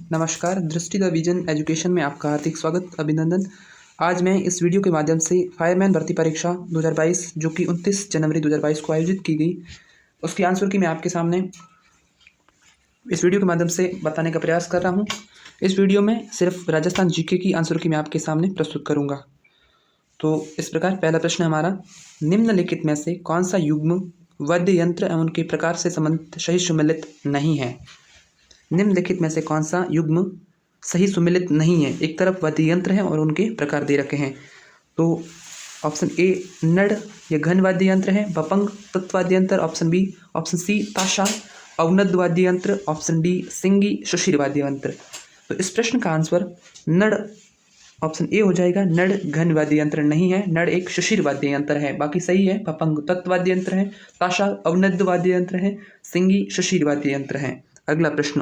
नमस्कार, दृष्टि the vision education में आपका हार्दिक स्वागत, अभिनंदन। आज मैं इस वीडियो के माध्यम से फायरमैन भर्ती परीक्षा 2022 जो कि 29 जनवरी 2022 को आयोजित की गई, उसकी आंसर की मैं आपके सामने इस वीडियो के माध्यम से बताने का प्रयास कर रहा हूं। इस वीडियो में सिर्फ राजस्थान जीके की आंसर की मैं आपके सामने प्रस्तुत करूँगा। तो इस प्रकार पहला प्रश्न हमारा, निम्नलिखित में से कौन सा युग्म वाद्य यंत्र एवं उनके प्रकार से संबंधित सही सुमेलित नहीं है। निम्नलिखित में से कौन सा युग्म सही सुमेलित नहीं है। एक तरफ वाद्य यंत्र है और उनके प्रकार दे रखे हैं। तो ऑप्शन ए नड़ या घन वाद्य यंत्र है, बपंग तत्वाद्य यंत्र, ऑप्शन बी, ऑप्शन सी ताशा अवनद वाद्य यंत्र, ऑप्शन डी सिंगी सुशीर वाद्य यंत्र। तो इस प्रश्न का आंसर नड़ ऑप्शन ए हो जाएगा। नड़ घन वाद्य यंत्र नहीं है, नड़ एक सुशीर वाद्य यंत्र है। बाकी सही है, बपंग तत्वाद्य यंत्र है, ताशा अवनद वाद्य यंत्र है, सिंगी सुशीर वाद्य यंत्र है। अगला प्रश्न,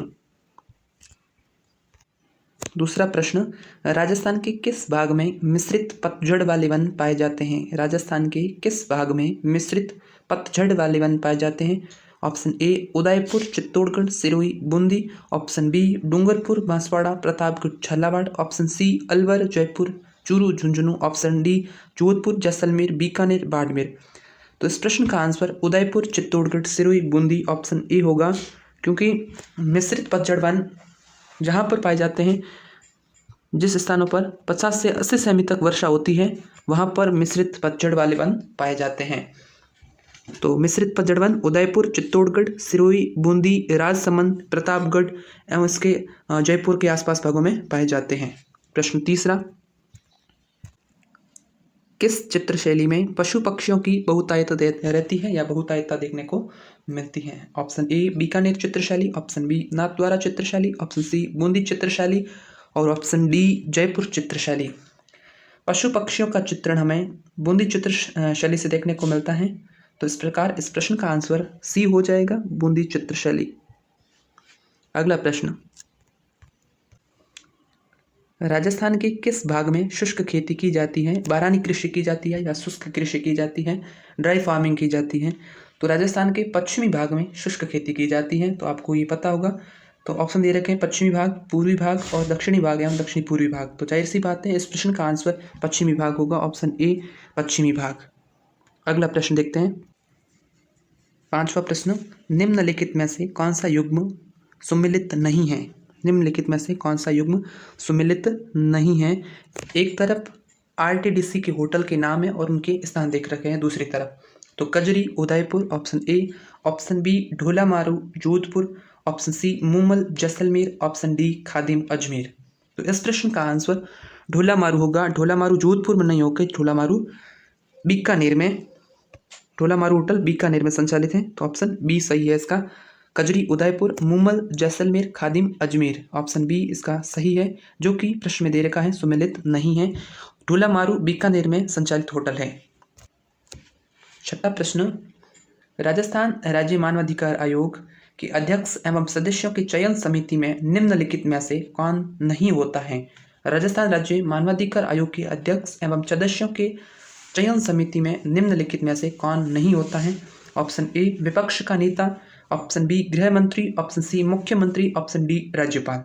दूसरा प्रश्न, राजस्थान के किस भाग में मिश्रित पतझड़ वाले वन पाए जाते हैं। राजस्थान के किस भाग में मिश्रित पतझड़ वाले वन पाए जाते हैं। Option A Udaipur, Chittorgarh, Sirohi, Bundi, option B Dungarpur, Banswara, Pratapgarh, Jhalawar, option C Alwar, Jaipur, Churu, Jhunjhunu, option D Jodhpur, Jaisalmer, Bikaner, Barmer. तो इस प्रश्न का answer Udaipur, Chittorgarh, Sirohi, Bundi, option A होगा, क्योंकि मिश्रित पतझड़ वन जहाँ पर पाए जाते हैं, जिस स्थानों पर 50 से 80 सेमी तक वर्षा होती है, वहाँ पर मिश्रित पतझड़ वाले वन पाए जाते हैं। तो मिश्रित पतझड़ वन उदयपुर, चित्तौड़गढ़, सिरोही, बूंदी, राजसमंद, प्रतापगढ़ एवं इसके जयपुर के आसपास भागों में पाए जाते हैं। प्रश्न तीसरा, किस चित्र शैली में पशु पक्षियों की बहुतायता रहती है या बहुतायता देखने को मिलती है। ऑप्शन ए बीकानेर चित्रशैली, ऑप्शन बी नाथद्वारा चित्रशैली, ऑप्शन सी बूंदी चित्रशैली और ऑप्शन डी जयपुर चित्रशैली। पशु पक्षियों का चित्रण हमें बूंदी चित्रशैली से देखने को मिलता है। तो इस प्रकार इस प्रश्न का आंसर सी हो जाएगा, बूंदी चित्रशैली। अगला प्रश्न, राजस्थान के किस भाग में शुष्क खेती की जाती है। बारानी कृषि की जाती है या शुष्क कृषि की जाती है, ड्राई फार्मिंग की जाती है। तो राजस्थान के पश्चिमी भाग में शुष्क खेती की जाती है, तो आपको ये पता होगा। तो ऑप्शन दे रखे हैं पश्चिमी भाग, पूर्वी भाग और दक्षिणी भाग एवं दक्षिणी पूर्वी भाग। तो जाहिर सी बात है, इस प्रश्न का आंसर पश्चिमी भाग होगा, ऑप्शन ए पश्चिमी भाग। अगला प्रश्न देखते हैं, पांचवा प्रश्न, निम्नलिखित में से कौन सा युग्म सुमेलित नहीं है। निम्नलिखित में से कौन सा युग्म सुमेलित नहीं है। एक तरफ आरटीडीसी के होटल के नाम है और उनके स्थान देख रखे हैं दूसरी तरफ। तो Kajri Udaipur, option A, option B Dhola Maru Jodhpur, option C Moomal Jaisalmer, option D Khadim Ajmer. तो इस प्रश्न का आंसर ढोला मारू होगा। ढोला मारू जोधपुर में नहीं होकर ढोला मारू बीकानेर में, ढोला मारू होटल बीकानेर में संचालित है। तो ऑप्शन बी सही है इसका। कजरी उदयपुर, मूमल जैसलमेर, खादिम अजमेर, ऑप्शन बी इसका सही है, जो कि प्रश्न में दे रखा है सुमेलित नहीं है। ढोला मारू बीकानेर में संचालित होटल है। छठा प्रश्न, राजस्थान राज्य मानवाधिकार आयोग के अध्यक्ष एवं सदस्यों की चयन समिति में निम्नलिखित में से कौन नहीं होता है। राजस्थान राज्य मानवाधिकार आयोग के अध्यक्ष एवं सदस्यों के चयन समिति में निम्नलिखित में से कौन नहीं होता है। ऑप्शन ए विपक्ष का नेता, ऑप्शन बी गृह मंत्री, ऑप्शन सी मुख्यमंत्री, ऑप्शन डी राज्यपाल।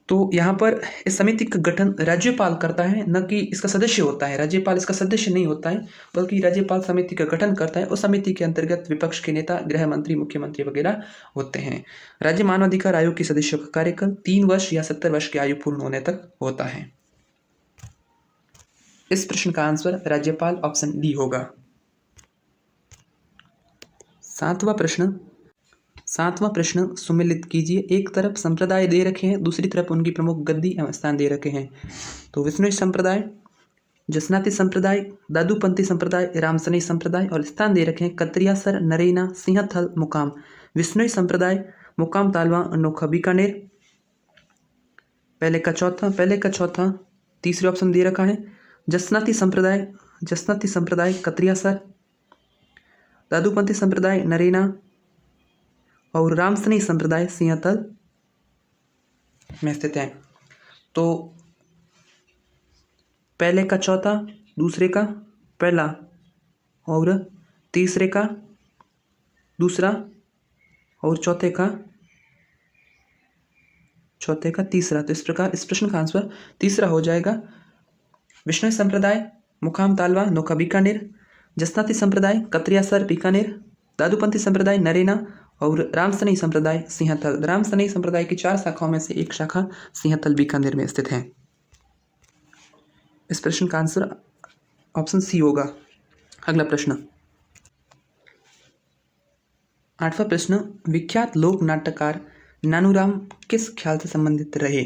तो यहाँ पर इस समिति का गठन राज्यपाल करता है, न कि इसका सदस्य होता है। राज्यपाल इसका सदस्य नहीं होता है, बल्कि राज्यपाल समिति का गठन करता है। उस समिति के अंतर्गत विपक्ष के नेता, गृह मंत्री, मुख्यमंत्री वगैरह होते हैं। राज्य मानवाधिकार आयोग के सदस्यों का कार्यकाल 3 वर्ष या 70 वर्ष की आयु पूर्ण होने तक होता है। इस प्रश्न का आंसर राज्यपाल ऑप्शन डी होगा। सातवां प्रश्न सुमेलित कीजिए। एक तरफ संप्रदाय दे रखे हैं, दूसरी तरफ उनकी प्रमुख गद्दी एवं स्थान दे रखे हैं। तो विष्णु संप्रदाय, जसनाती संप्रदाय, दादूपंथी संप्रदाय, रामसनी संप्रदाय और स्थान दे रखे हैं कतरियासर, नरेना, सिंहथल, मुकाम। विष्णु संप्रदाय, मुकाम तालवा, अनोखा, बीकानेर। पहले का चौथा तीसरे ऑप्शन दे रखा है। जसनाती संप्रदाय कतरियासर, दादूपंथी संप्रदाय नरेना और रामसनी संप्रदाय सिंहथल में स्थित है। तो पहले का चौथा, दूसरे का पहला और तीसरे का दूसरा और चौथे का चौथे का तीसरा। तो इस प्रकार इस प्रश्न का आंसर तीसरा हो जाएगा। विष्णु संप्रदाय मुकाम तालवा नौका बीकानेर, जसनाती संप्रदाय कत्रियासर बीकानेर, दादूपंथी संप्रदाय नरेना और रामसनई संप्रदाय सिंहथल। रामसनई संप्रदाय की 4 शाखाओं में से एक शाखा सिंहथल बीकानेर में स्थित है। इस प्रश्न का आंसर ऑप्शन सी होगा। अगला प्रश्न 8वां प्रश्न, विख्यात लोक नाट्यकार नानूराम किस ख्याल से संबंधित रहे?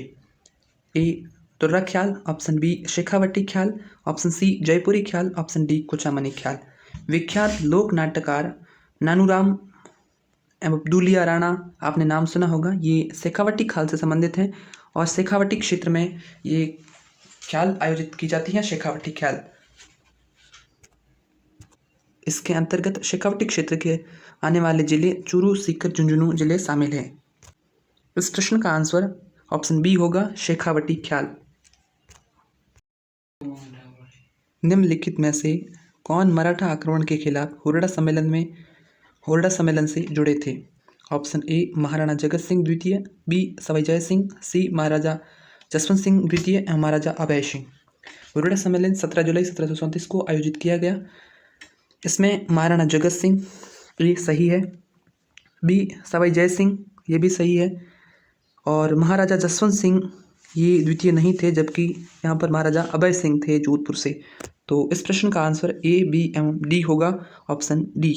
ए तुर्रा ख्याल, ऑप्शन बी शेखावटी ख्याल, ऑप्शन सी जयपुरी ख्याल, ऑप्शन डी कुचामनी ख्याल। विख्यात लोक नाट्यकार नानूराम अब्दुलिया राणा, आपने नाम सुना होगा, ये शेखावटी ख्याल से संबंधित हैं और शेखावटी क्षेत्र में ये ख्याल आयोजित की जाती है, शेखावटी ख्याल। इसके अंतर्गत शेखावटी क्षेत्र के आने वाले जिले चूरू, सीकर, झुंझुनू जिले शामिल हैं। इस प्रश्न का आंसर ऑप्शन बी होगा, शेखावटी ख्याल। निम्नलिखित में से कौन मराठा आक्रमण के खिलाफ होरडा सम्मेलन से जुड़े थे? ऑप्शन ए महाराणा जगत सिंह द्वितीय, बी सवाई जय सिंह, सी महाराजा जसवंत सिंह द्वितीय, महाराजा अभय सिंह। होरडा सम्मेलन 17 जुलाई 1737 को आयोजित किया गया। इसमें महाराणा जगत सिंह ये सही है, बी सवाई जय सिंह ये भी सही है, और महाराजा जसवंत सिंह ये द्वितीय नहीं थे, जबकि यहाँ पर महाराजा अभय सिंह थे जोधपुर से। तो इस प्रश्न का आंसर ए, बी एवं डी होगा, ऑप्शन डी।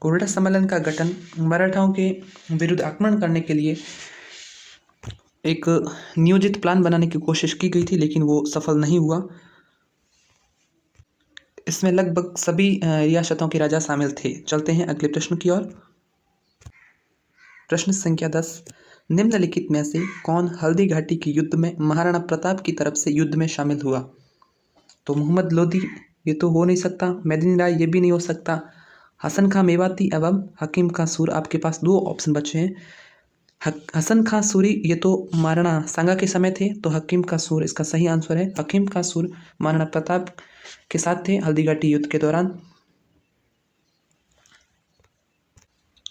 होरडा सम्मेलन का गठन मराठाओं के विरुद्ध आक्रमण करने के लिए एक नियोजित प्लान बनाने की कोशिश की गई थी, लेकिन वो सफल नहीं हुआ। इसमें लगभग सभी रियासतों के राजा शामिल थे। चलते हैं अगले प्रश्न की ओर। प्रश्न संख्या 10, निम्नलिखित में से कौन हल्दी घाटी के युद्ध में महाराणा प्रताप की तरफ से युद्ध में शामिल हुआ? तो मोहम्मद लोधी ये तो हो नहीं सकता, मेदिनी राय ये भी नहीं हो सकता, हसन खां मेवाती एवं हकीम खां सूर। आपके पास 2 ऑप्शन बचे हैं। हसन खां सूरी ये तो महाराणा सांगा के समय थे, तो हकीम खां सूर इसका सही आंसर है। हकीम खां सूर महाराणा प्रताप के साथ थे हल्दी घाटी युद्ध के दौरान।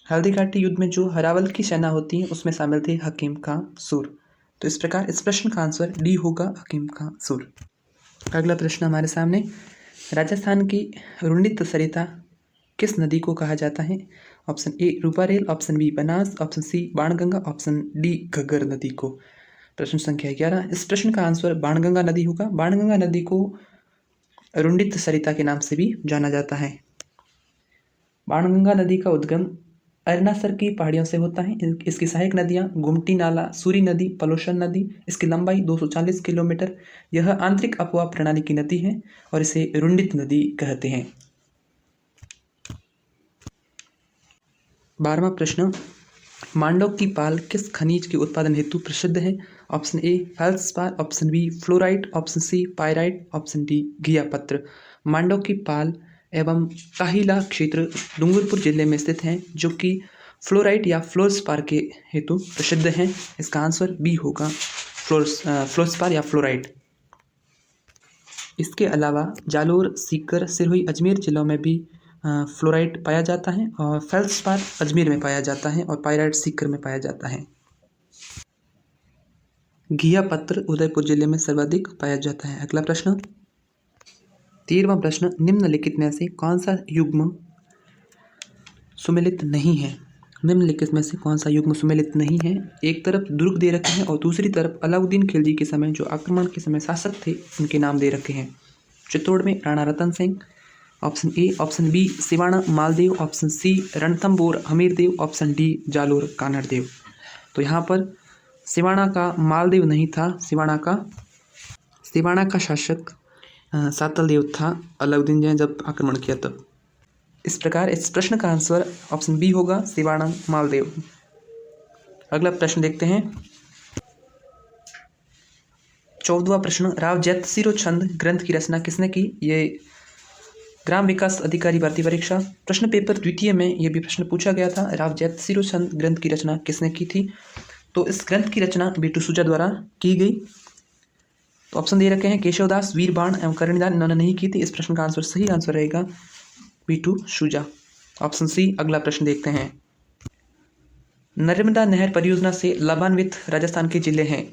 हल्दी घाटी युद्ध में जो हरावल की सेना होती है उसमें शामिल थे हकीम खां सूर। तो इस प्रकार इस प्रश्न का आंसर डी होगा, हकीम खां सूर। अगला प्रश्न हमारे सामने, राजस्थान की रुणित सरिता किस नदी को कहा जाता है? Option A Ruparel, option B Banas, option C Banganga, option D Ghaggar नदी को। प्रश्न संख्या 11, इस प्रश्न का आंसर बाणगंगा नदी होगा। बाणगंगा नदी को रुणित सरिता के नाम से भी जाना जाता है। बाणगंगा नदी का उद्गम अरनासर की पहाड़ियों से होता है। इसकी सहायक नदियाँ गुमटी नाला, सूरी नदी, पलोशन नदी। इसकी लंबाई 240 किलोमीटर। यह आंतरिक अपवाह प्रणाली की नदी है और इसे रुणित नदी कहते हैं। 12वां प्रश्न, मांडव की पाल किस खनिज के उत्पादन हेतु प्रसिद्ध है? Option A feldspar, option B fluorite, option C pyrite, option D घिया पत्र। मांडव की पाल एवं काहिला क्षेत्र डूंगरपुर जिले में स्थित हैं, जो कि फ्लोराइट या फ्लोरस्पार के हेतु प्रसिद्ध हैं। इसका आंसर बी होगा, फ्लोरस्पार या फ्लोराइट। इसके अलावा जालोर, सीकर, सिरोही, अजमेर जिलों में भी फ्लोराइट पाया जाता है, और फेल्ड्स्पार अजमेर में पाया जाता है और पायराइट सीकर में पाया जाता है। घिया पत्र उदयपुर जिले में सर्वाधिक पाया जाता है। अगला प्रश्न 13वां प्रश्न, निम्नलिखित में से कौन सा युग्म सुमेलित नहीं है? निम्नलिखित में से कौन सा युग्म सुमेलित नहीं है? एक तरफ दुर्ग दे रखे हैं और दूसरी तरफ अलाउद्दीन खिलजी के समय जो आक्रमण के समय शासक थे उनके नाम दे रखे हैं। चित्तौड़ में Rana Ratan Singh, option A, option B Siwana Maldev, option C Ranthambore Hamirdev, option D Jalore Kanhaddev. तो यहाँ पर सिवाणा का मालदेव नहीं था, सिवाणा का शासक सातलदेव था अलाउद्दीन ने जब आक्रमण किया तब। इस प्रकार इस प्रश्न का आंसर ऑप्शन बी होगा, सिवाणा मालदेव। अगला प्रश्न देखते हैं। 14वां प्रश्न, राव जयसिरो छंद ग्रंथ की रचना किसने की? ये ग्राम विकास अधिकारी भर्ती परीक्षा प्रश्न पेपर द्वितीय में यह भी प्रश्न पूछा गया था। राव जयसिरो छंद ग्रंथ की रचना किसने की थी? तो इस ग्रंथ की रचना बीटू सूजा द्वारा की गई। तो ऑप्शन दे रखे हैं केशवदास, वीरबाण एवं करणदान, इन्होंने नहीं की थी। इस प्रश्न का आंसर सही आंसर रहेगा बीटू सूजा, ऑप्शन सी। अगला प्रश्न देखते हैं। नर्मदा नहर परियोजना से लाभान्वित राजस्थान के जिले हैं।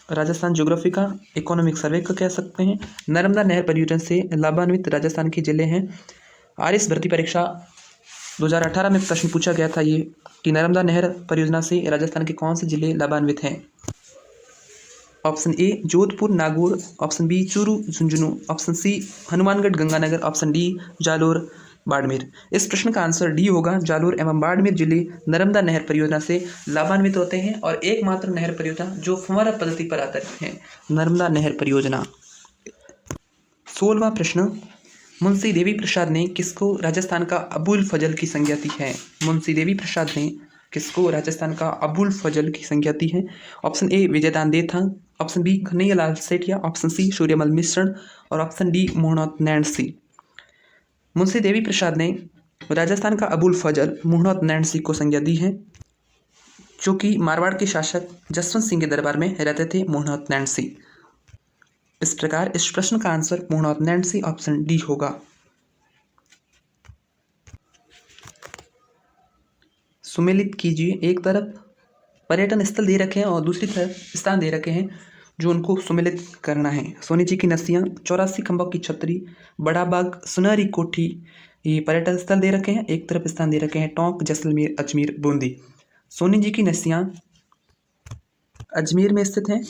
राजस्थान ज्योग्राफी का इकोनॉमिक सर्वे का कह सकते हैं। नर्मदा नहर परियोजना से लाभान्वित राजस्थान के जिले हैं। आरएस भर्ती परीक्षा 2018 में प्रश्न पूछा गया था ये कि नर्मदा नहर परियोजना से राजस्थान के कौन से जिले लाभान्वित हैं। Option A Jodhpur Nagaur, option B Churu Jhunjhunu, option C Hanumangarh Ganganagar, option D Jalore Barmer. इस प्रश्न का आंसर डी होगा। जालोर एवं बाड़मेर जिले नर्मदा नहर परियोजना से लाभान्वित होते हैं और एकमात्र नहर परियोजना जो फव्वारा पद्धति पर आधारित है, नर्मदा नहर परियोजना। 16वां प्रश्न, मुंशी देवी प्रसाद ने किसको राजस्थान का अबुल फजल की संज्ञा दी है। मुंशी देवी प्रसाद ने किसको राजस्थान का अबुल फजल की संज्ञा दी है। ऑप्शन ए विजयदान देथांग, option B Kanhaiyalal Sethia, option C Suryamal Mishran और ऑप्शन डी मोहनौत नैन सिंह। मुंशी देवी प्रसाद ने राजस्थान का अबुल फजल मोहनौत नैन सिंह को संज्ञा दी है, जो कि मारवाड़ के शासक जसवंत सिंह के दरबार में रहते थे मोहनौत नैन सिंह। इस प्रकार इस प्रश्न का answer मोहनौत Nain Singh option D होगा। सुमेलित कीजिए। एक तरफ पर्यटन स्थल दे रखे हैं और दूसरी तरफ स्थान दे रखे हैं जो उनको सुमेलित करना है। सोनी जी की नसियाँ, 84 खंभों की छतरी, बड़ा बाग, सुनहरी कोठी, ये पर्यटन स्थल दे रखे हैं। एक तरफ स्थान दे रखे हैं टोंक, जैसलमेर, अजमेर, बूंदी। सोनी जी की नसियाँ अजमेर में स्थित हैं।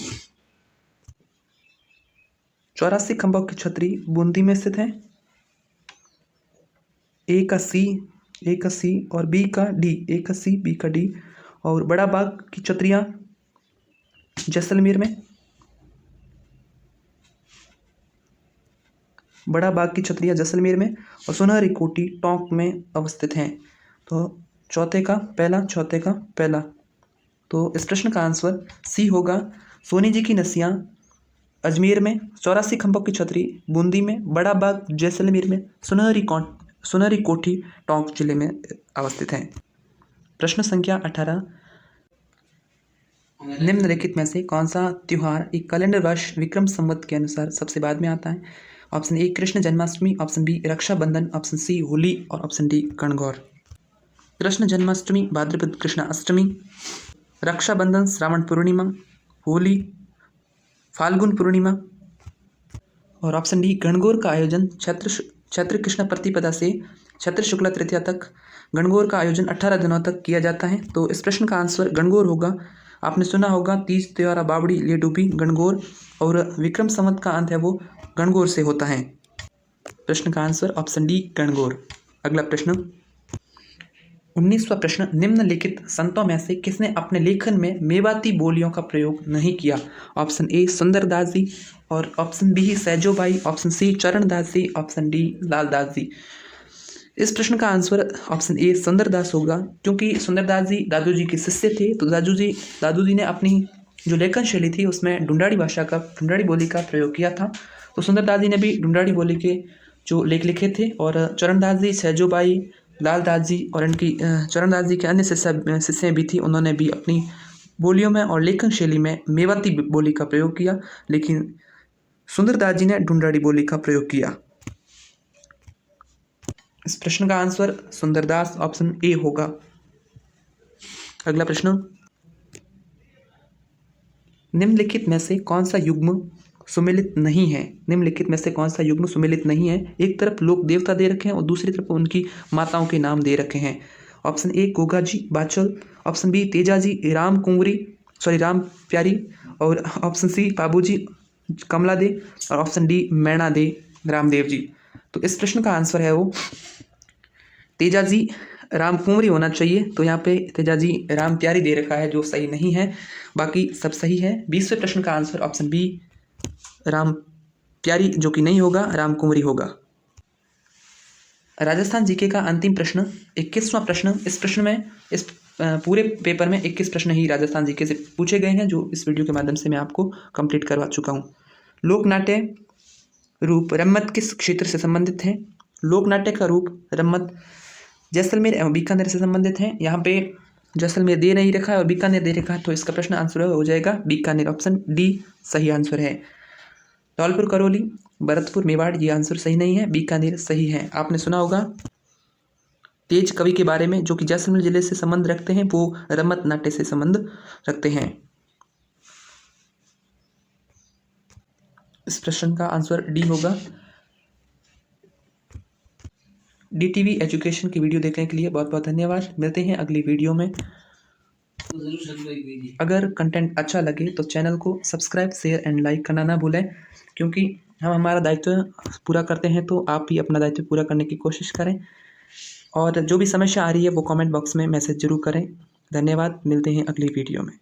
84 खंभों की छतरी बूंदी में स्थित है। ए का सी और बी का डी, ए का सी बी का डी। और बड़ा बाग की छतरियाँ जैसलमेर में, बड़ा बाग की छतरियाँ जैसलमेर में और सुनहरी कोठी टोंक में अवस्थित हैं। तो चौथे का पहला। तो इस प्रश्न का आंसर सी होगा। सोनी जी की नसियाँ अजमेर में, 84 खंभों की छतरी बूंदी में, बड़ा बाग जैसलमेर में, सुनहरी कोठी टोंक जिले में अवस्थित हैं। प्रश्न संख्या 18, निम्नलिखित में से कौन सा त्योहार एक कैलेंडर वर्ष विक्रम संवत के अनुसार सबसे बाद में आता है। Option A Krishna Janmashtami, option B Raksha Bandhan, option C Holi और ऑप्शन डी गणगौर। कृष्ण जन्माष्टमी भाद्रपद कृष्ण अष्टमी, रक्षाबंधन श्रावण पूर्णिमा, होली फाल्गुन पूर्णिमा और ऑप्शन डी गणगौर का आयोजन चैत्र कृष्ण प्रतिपदा से चैत्र शुक्ला तृतीया तक गणगौर का आयोजन 18 दिनों तक किया जाता है। तो इस प्रश्न का आंसर गणगौर होगा। आपने सुना होगा तीज त्योहारा बावड़ी ले डूबी गणगौर, और विक्रम संवत का अंत है वो गणगौर से होता है। प्रश्न का आंसर ऑप्शन डी गणगौर। अगला प्रश्न 19वां प्रश्न, निम्नलिखित संतों में से किसने अपने लेखन में मेवाती बोलियों का प्रयोग नहीं किया। ऑप्शन ए सुंदरदास जी और option B Sahjobai, option C Charandas ji, option D Laldas ji. इस प्रश्न का आंसर ऑप्शन ए सुंदरदास होगा, क्योंकि सुंदरदास जी दादू जी के शिष्य थे। तो दादू जी ने अपनी जो लेखन शैली थी उसमें ढूंढाड़ी बोली का प्रयोग किया था। तो सुंदरदास जी ने भी ढूंढाड़ी बोली के जो लेख लिखे थे, और चरणदास जी, सैजोबाई, लालदास जी और इनकी चरणदास जी के अन्य शिष्य भी थी, उन्होंने भी अपनी बोलियों में और लेखन शैली में मेवाती बोली का प्रयोग किया, लेकिन सुंदरदास जी ने ढूंढाड़ी बोली का प्रयोग किया। इस प्रश्न का आंसर सुंदरदास ऑप्शन ए होगा। अगला प्रश्न, निम्नलिखित में से कौन सा युग्म सुमेलित नहीं है। निम्नलिखित में से कौन सा युग्म सुमेलित नहीं है। एक तरफ लोक देवता दे रखे हैं और दूसरी तरफ उनकी माताओं के नाम दे रखे हैं। ऑप्शन ए गोगाजी बाचल, ऑप्शन बी तेजाजी राम प्यारी और ऑप्शन सी बाबूजी कमला दे और ऑप्शन डी मैणा दे रामदेव जी। तो इस प्रश्न का आंसर है वो तेजाजी राम कुंवरी होना चाहिए। तो यहाँ पे तेजाजी राम प्यारी दे रखा है, जो सही नहीं है, बाकी सब सही है। 20वें प्रश्न का आंसर ऑप्शन बी राम प्यारी, जो कि नहीं होगा, राम कुंवरी होगा। राजस्थान जीके का अंतिम प्रश्न 21वां प्रश्न। इस प्रश्न में इस पूरे पेपर में 21 प्रश्न ही राजस्थान जीके से पूछे गए हैं, जो इस वीडियो के माध्यम से मैं आपको कंप्लीट करवा चुका हूँ। लोकनाट्य रूप रम्मत किस क्षेत्र से संबंधित है। लोकनाट्य का रूप रम्मत जैसलमेर एवं बीकानेर से संबंधित है। यहाँ पे जैसलमेर दे नहीं रखा है और बीकानेर दे रखा है, तो इसका प्रश्न आंसर हो जाएगा बीकानेर, ऑप्शन डी सही आंसर है। धौलपुर करौली भरतपुर मेवाड़ ये आंसर सही नहीं है, बीकानेर सही है। आपने सुना होगा तेज कवि के बारे में जो कि जैसलमेर जिले से संबंध रखते हैं, वो रमत नाट्य से संबंध रखते हैं। इस प्रश्न का आंसर डी होगा। DTV एजुकेशन की वीडियो देखने के लिए बहुत बहुत धन्यवाद। मिलते हैं अगली वीडियो में। अगर कंटेंट अच्छा लगे तो चैनल को सब्सक्राइब, शेयर एंड लाइक करना ना भूलें, क्योंकि हम हमारा दायित्व पूरा करते हैं तो आप भी अपना दायित्व पूरा करने की कोशिश करें। और जो भी समस्या आ रही है वो कमेंट बॉक्स में मैसेज जरूर करें। धन्यवाद। मिलते हैं अगली वीडियो में।